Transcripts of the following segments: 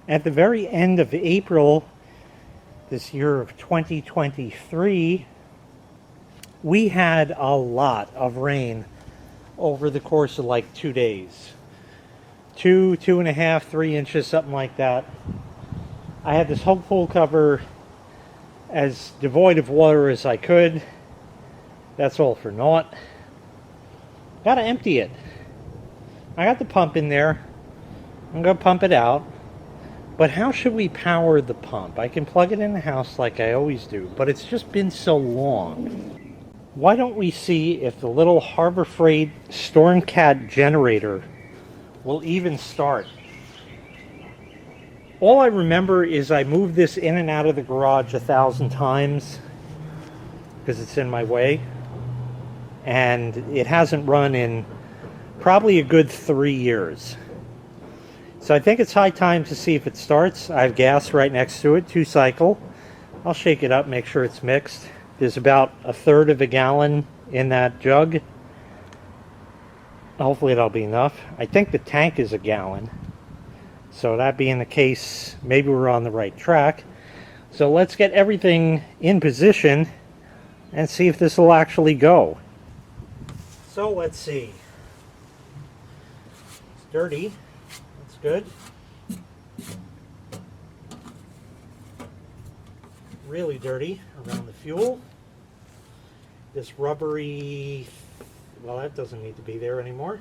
At the very end of April this year of 2023, we had a lot of rain over the course of like 2 days. 2.5, 3 inches, something like that. I had this whole pool cover as devoid of water as I could. That's all for naught. Gotta empty it. I got the pump in there. I'm gonna pump it out. But how should we power the pump? I can plug it in the house like I always do, but it's just been so long. Why don't we see if the little Harbor Fright Storm Cat generator will even start? All I remember is I moved this in and out of the garage 1,000 times because it's in my way. And it hasn't run in probably a good 3 years. So I think it's high time to see if it starts. I have gas right next to it, 2-cycle. I'll shake it up, make sure it's mixed. There's about 1/3 of a gallon in that jug. Hopefully that'll be enough. I think the tank is a gallon. So that being the case, maybe we're on the right track. So let's get everything in position and see if this will actually go. So let's see. It's dirty. That's good. Really dirty around the fuel. This rubbery, well, that doesn't need to be there anymore.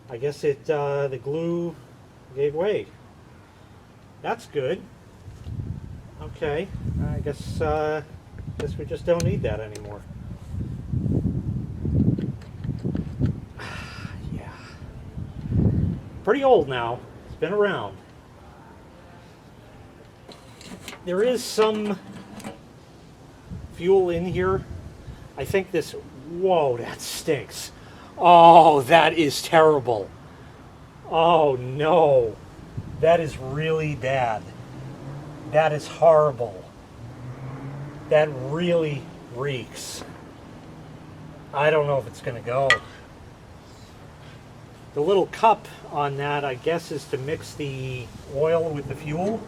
I guess the glue gave way. That's good. Okay, I guess we just don't need that anymore. Yeah. Pretty old now. It's been around. There is some fuel in here. I think this, whoa, that stinks. Oh, that is terrible. Oh no, that is really bad. That is horrible. That really reeks. I don't know if it's gonna go. The little cup on that, I guess, is to mix the oil with the fuel.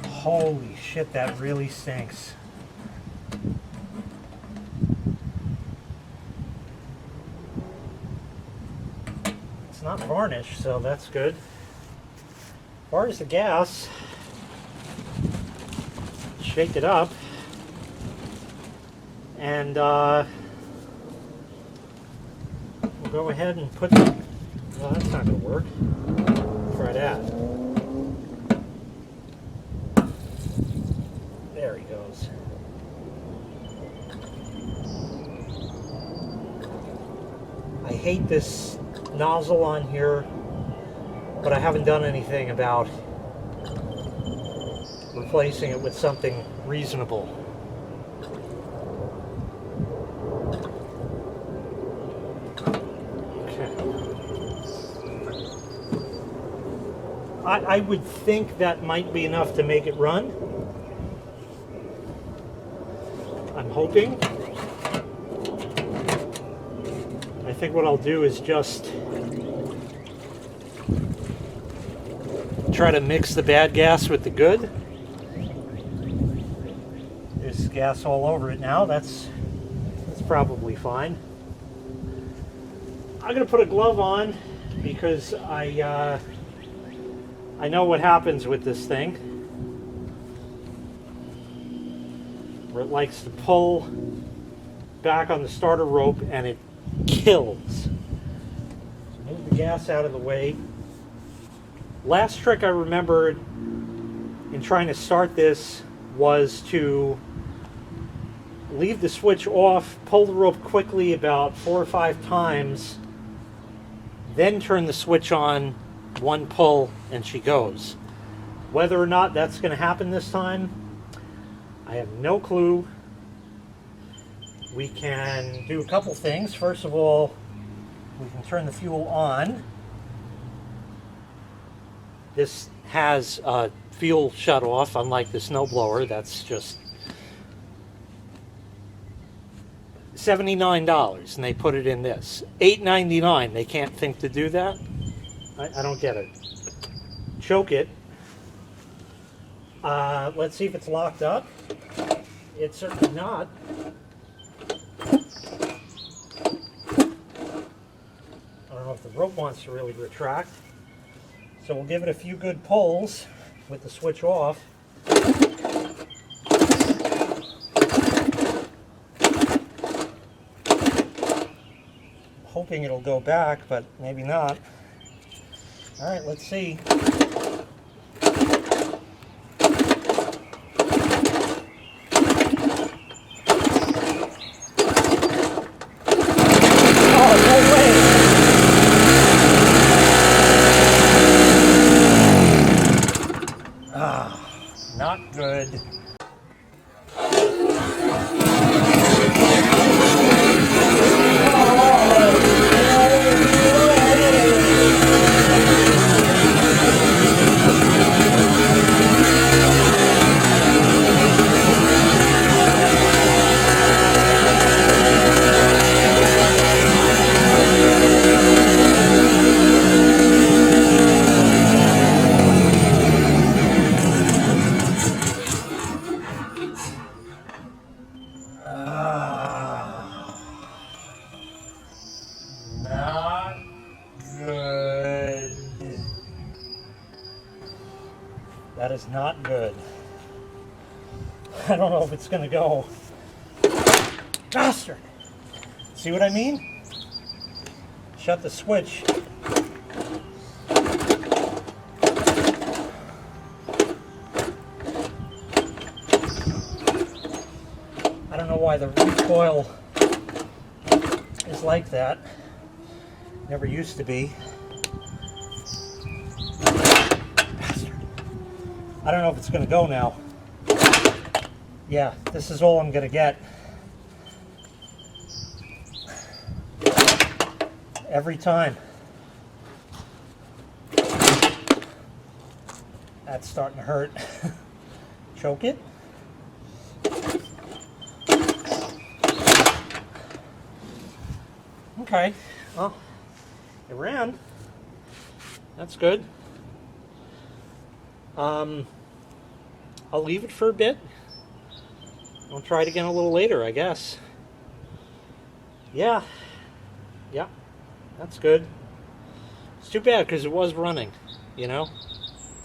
Holy shit, that really stinks. It's not varnished, so that's good. As far as the gas, shake it up, and we'll go ahead and put, well, that's not going to work. Try that. There he goes. I hate this nozzle on here, but I haven't done anything about replacing it with something reasonable. Okay. I would think that might be enough to make it run. I'm hoping. I think what I'll do is just try to mix the bad gas with the good. There's gas all over it now. That's probably fine. I'm gonna put a glove on because I know what happens with this thing. Where it likes to pull back on the starter rope and it kills. So move the gas out of the way. Last trick I remembered in trying to start this was to leave the switch off, pull the rope quickly about 4 or 5 times, then turn the switch on, one pull, and she goes. Whether or not that's going to happen this time, I have no clue. We can do a couple things. First of all, we can turn the fuel on. This has a fuel shut off, unlike the snowblower. That's just $79, and they put it in this. $8.99. They can't think to do that. I don't get it. choke it. Let's see if it's locked up. It's certainly not. I don't know if the rope wants to really retract. So we'll give it a few good pulls with the switch off. Hoping it'll go back, but maybe not. All right, let's see. Not good. Not good. That is not good. I don't know if it's going to go. Bastard! See what I mean? Shut the switch. I don't know why the recoil is like that. Never used to be. Bastard. I don't know if it's going to go now. Yeah, this is all I'm going to get. Every time. That's starting to hurt. Choke it. Okay, well, it ran. That's good. I'll leave it for a bit. I'll try it again a little later, I guess. Yeah, that's good. It's too bad because it was running, you know?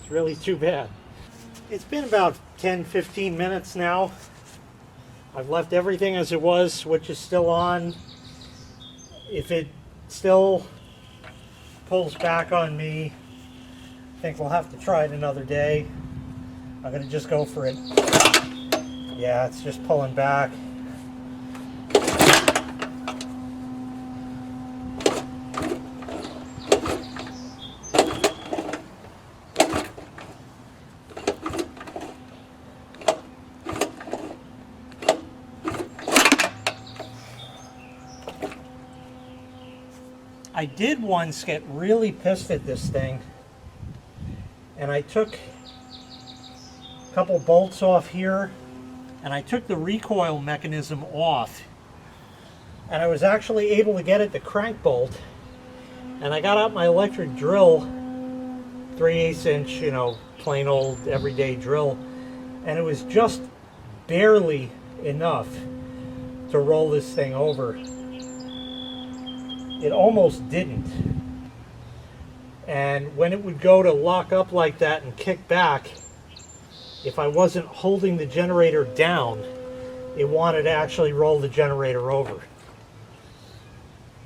It's really too bad. It's been about 10-15 minutes now. I've left everything as it was, switch is still on. If it still pulls back on me, I think we'll have to try it another day. I'm going to just go for it. Yeah, it's just pulling back. I did once get really pissed at this thing, and I took a couple bolts off here, and I took the recoil mechanism off, and I was actually able to get it to crank bolt, and I got out my electric drill, 3/8 inch, you know, plain old everyday drill, and it was just barely enough to roll this thing over. It almost didn't. And when it would go to lock up like that and kick back, if I wasn't holding the generator down, it wanted to actually roll the generator over.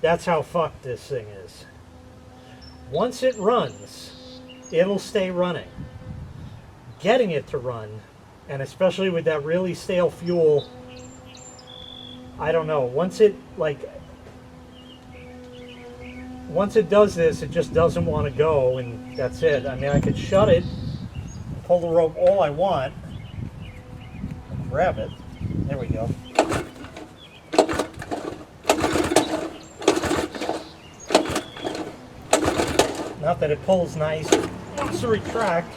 That's how fucked this thing is. Once it runs, it'll stay running. Getting it to run, and especially with that really stale fuel, I don't know. Once it does this, it just doesn't want to go, and that's it. I mean, I could shut it, pull the rope all I want, grab it. There we go. Not that it pulls nice. It wants to retract.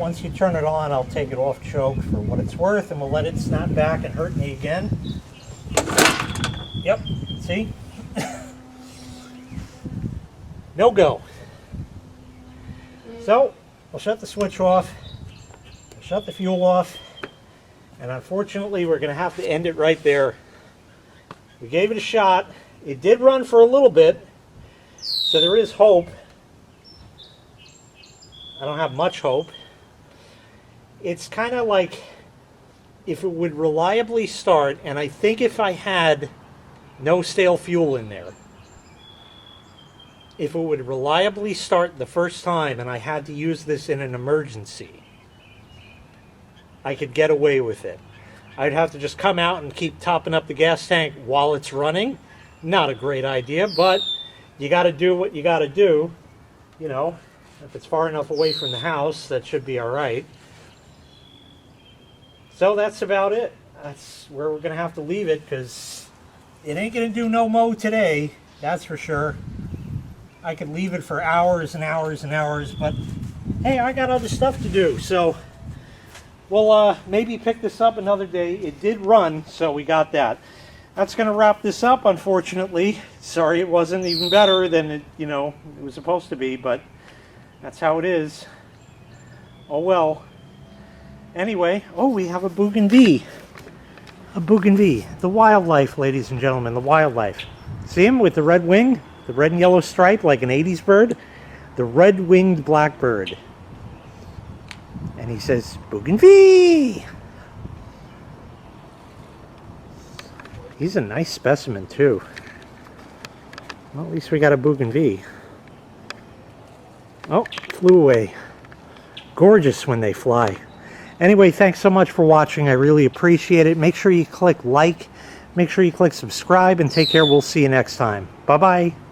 once you turn it on, I'll take it off choke for what it's worth, and we'll let it snap back and hurt me again. Yep, see? No go. So, we'll shut the switch off, shut the fuel off, and unfortunately we're going to have to end it right there. We gave it a shot. It did run for a little bit, so there is hope. I don't have much hope. It's kind of like if it would reliably start, and I think if I had no stale fuel in there, if it would reliably start the first time and I had to use this in an emergency, I could get away with it. I'd have to just come out and keep topping up the gas tank while it's running. Not a great idea, but you got to do what you got to do. You know, if it's far enough away from the house, that should be all right. So that's about it. That's where we're going to have to leave it, because it ain't going to do no mo today, that's for sure. I could leave it for hours and hours and hours, but hey, I got other stuff to do, so we'll maybe pick this up another day. It did run, so we got that. That's going to wrap this up, unfortunately. Sorry it wasn't even better than it, you know, it was supposed to be, but that's how it is. Oh well. Anyway, oh, we have a bougainville. A bougainville. The wildlife, ladies and gentlemen, the wildlife. See him with the red wing? The red and yellow stripe like an 80s bird? The red-winged blackbird. And he says, bougainville! He's a nice specimen, too. Well, at least we got a bougainville. Oh, flew away. Gorgeous when they fly. Anyway, thanks so much for watching. I really appreciate it. Make sure you click like. Make sure you click subscribe, and take care. We'll see you next time. Bye-bye.